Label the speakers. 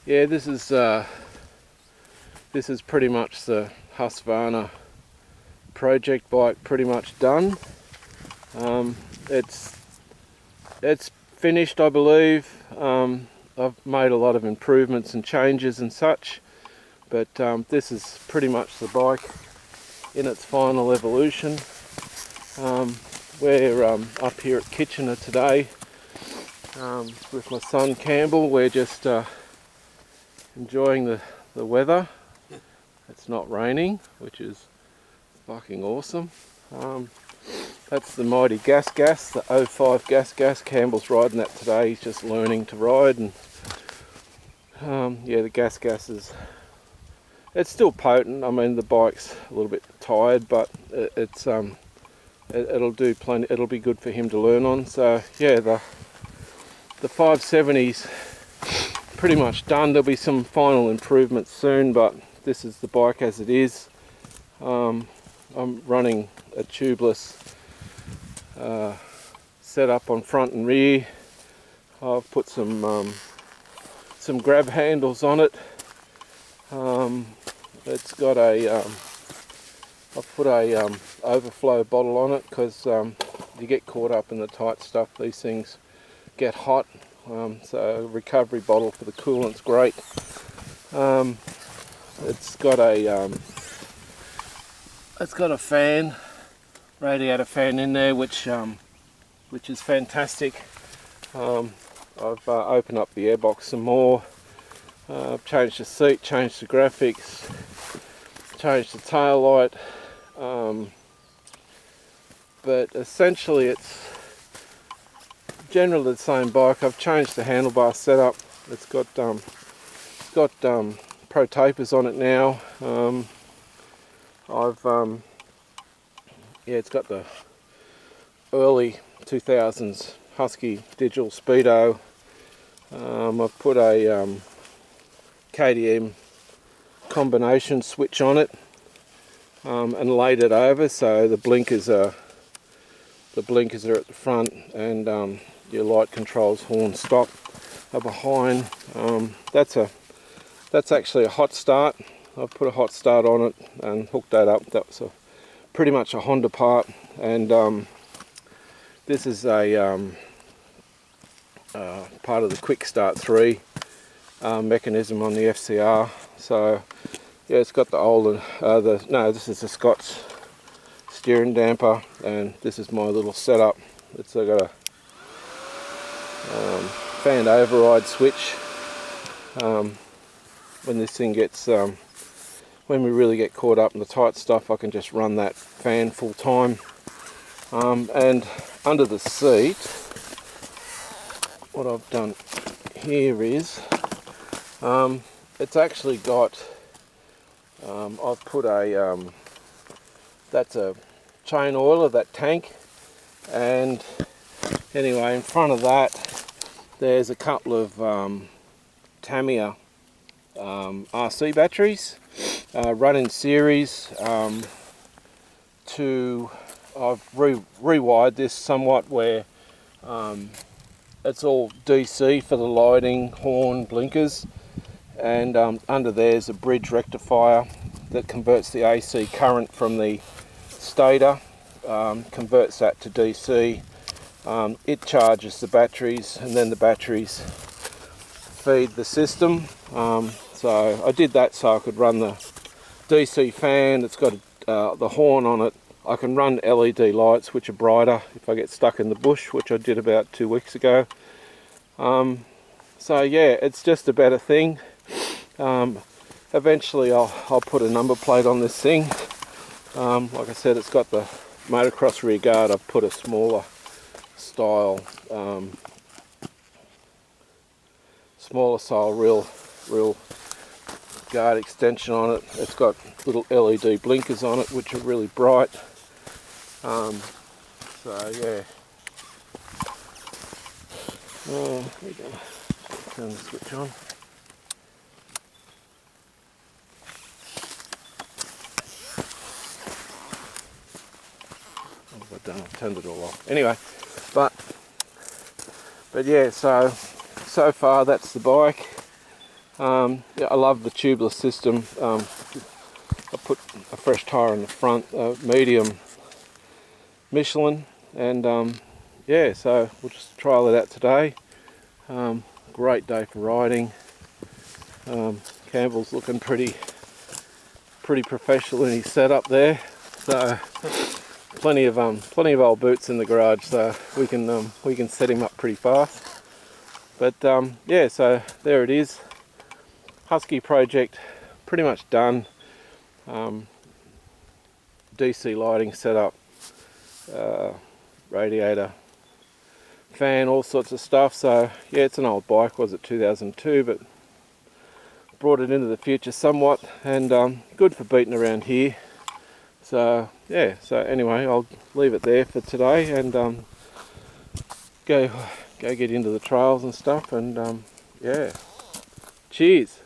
Speaker 1: Yeah, this is pretty much the Husqvarna project bike, pretty much done. It's finished, I believe. I've made a lot of improvements and changes and such, but this is pretty much the bike in its final evolution. We're up here at Kitchener today with my son Campbell. We're just enjoying the weather. It's not raining, which is fucking awesome. That's the mighty Gas, the 05 Gas. Campbell's riding that today. He's just learning to ride, and yeah, the Gas it's still potent. I mean, the bike's a little bit tired, but it'll do plenty. It'll be good for him to learn on. So yeah, the 570's pretty much done. There'll be some final improvements soon, but this is the bike as it is. I'm running a tubeless setup on front and rear. I've put some grab handles on it. It's got I've put a overflow bottle on it because you get caught up in the tight stuff. These things get hot, so a recovery bottle for the coolant's great. It's got a fan, radiator fan in there, which is fantastic. I've opened up the airbox some more. I've changed the seat, changed the graphics, changed the tail light, but essentially it's generally the same bike. I've changed the handlebar setup. It's got pro tapers on it now. Yeah, it's got the early 2000s Husky digital speedo. I've put a KTM combination switch on it and laid it over, so the blinkers are at the front, and your light controls horn stop are behind. That's actually a hot start. I've put a hot start on it and hooked that up. That's pretty much a Honda part, and this is a part of the Quick Start 3 mechanism on the FCR. So yeah, it's got the old this is the Scott's steering damper, and this is my little setup. It's got a fan override switch. When this thing gets when we really get caught up in the tight stuff, I can just run that fan full time. And under the seat, what I've done here is it's actually got I've put a that's a chain oiler, that tank, and anyway, in front of that there's a couple of Tamiya RC batteries run in series. I've rewired this somewhat where it's all DC for the lighting, horn, blinkers, and under there's a bridge rectifier that converts the AC current from the stator, converts that to DC. It charges the batteries, and then the batteries feed the system. So I did that so I could run the DC fan. It's got the horn on it. I can run LED lights which are brighter if I get stuck in the bush, which I did about 2 weeks ago. So yeah, it's just a better thing. Eventually I'll put a number plate on this thing. Like I said, it's got the motocross rear guard. I've put a smaller style real guard extension on it. It's got little LED blinkers on it which are really bright. So yeah, there we go. Turn the switch on. What have I done? I've turned it all off. Anyway, but yeah, so far that's the bike. Yeah, I love the tubeless system. I put a fresh tyre in the front, medium Michelin, and yeah, so we'll just trial it out today. Great day for riding. Campbell's looking pretty professional in his setup there, so plenty of old boots in the garage, so we can set him up pretty fast. But yeah, so there it is. Husky project pretty much done. DC lighting setup, radiator, fan, all sorts of stuff. So yeah, it's an old bike, was it 2002, but brought it into the future somewhat, and good for beating around here. So yeah, so anyway, I'll leave it there for today, and go get into the trails and stuff, and yeah, cheers.